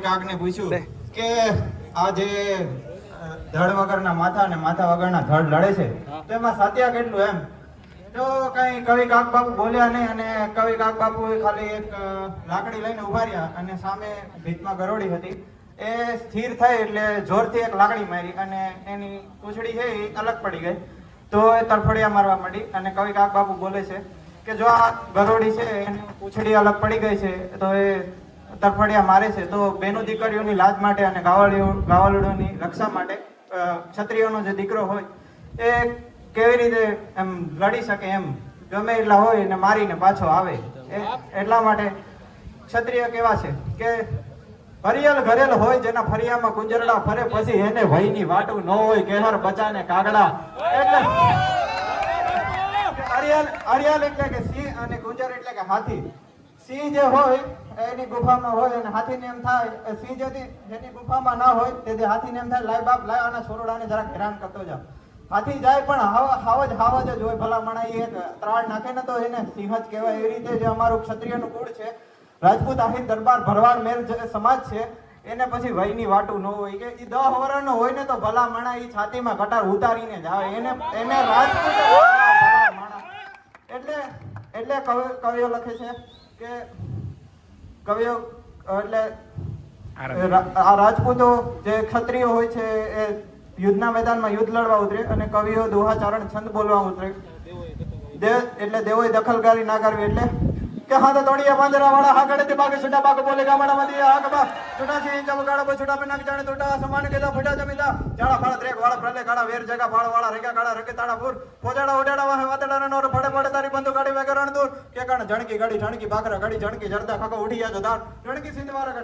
કાકને પૂછ્યું કે આ જે ધડ વગરના માથા અને માથા વગરના ધડ લડે છે તો એમાં સાત્યા કેટલું એમ તો કઈ કવિ કાક બાપુ બોલ્યા નહીં અને કવિ કાક બાપુ ખાલી એક લાકડી લઈને ઉભા રહ્યા અને સામે ભીતમાં ગરોળી હતી એ સ્થિર થઈ એટલે જોરથી એક લાકડી મારી અને એની પૂંછડી છે એ અલગ પડી ગઈ તો એ તરફડિયા મારવા માંડી અને કવિ કાક બાપુ બોલે છે કે જો આ ગરોળી છે એની પૂંછડી અલગ પડી ગઈ છે તો એ તરફડિયા મારે છે તો બેનો દીકરીઓની લાજ માટે અને ગાવલોની રક્ષા માટે ક્ષત્રિયોનો જે દીકરો હોય એ કેવી રીતે એમ લડી શકે એમ ગમે એટલા હોય એને મારીને પાછો આવે એટલા માટે ક્ષત્રિય કેવા છે કે હરિયલ ઘરેલ હોય જેના ફરિયામાં કુંજરડા ફરે પછી એને ભયની વાટું ન હોય કેહર બચાને કાગડા એટલે હરિયલ એટલે કે સિંહ અને કુંજર એટલે કે હાથી સિંહ જે હોય એની ગુફામાં હોય અને હાથીને એમ થાય સિંહ જેની ગુફામાં ના હોય તેથી હાથીને એમ થાય લાય બાપ લાય આના છોરડાને જરાક હેરાન કરતો જા હાથી જાય પણ હાવજ જ હોય ભલા મણા એ ત્રાળ નાખે ને તો એને સિંહ જ કહેવાય એ રીતે જે અમારું ક્ષત્રિયનું કુળ છે રાજપૂત આહિર દરબાર ભરવાડ મેલ જે સમાજ છે એને પછી વયની વાટું ન હોય કે એ 10 વર્ષનો હોય ને તો ભલા મણા એ છાતીમાં કટાર ઉતારીને જ આવે એને રાજપૂત ભલા મણા એટલે કવિઓ લખે છે કે કવિઓ એટલે આ રાજપૂતો જે ક્ષત્રિયો હોય છે એ યુદ્ધના મેદાનમાં યુદ્ધ લડવા ઉતરે અને કવિઓ દોહાચારણ છંદ બોલવા ઉતરે એટલે દેવોએ દખલકારી ના કરવી એટલે કે હા તો તોડિયા પાંજરા વાળા હાગડે તે બાગે છૂટા બાગે બોલે ગામડામાંથી આ કબા છૂટા છે ઇંચા વગાડા બો છૂટા પે નાક જાણે તોટા સમાન કેદા ફટા જમીદા જાડા ફાળા ત્રેક વાળા પ્રલે કાળા વેર જગા ફાળ વાળા રેગા કાળા રકે તાડા પૂર પોજાડા ઓડાડા વાહે વાદળા નોર ફડે ફડે તારી બંદુ ગાડી વેગરણ દૂર કે કાણ જણકી ગાડી જણકી બાકરા ગાડી જણકી જરદા ખકો ઉઠી જા જો દાર જણકી સિંધ વાળા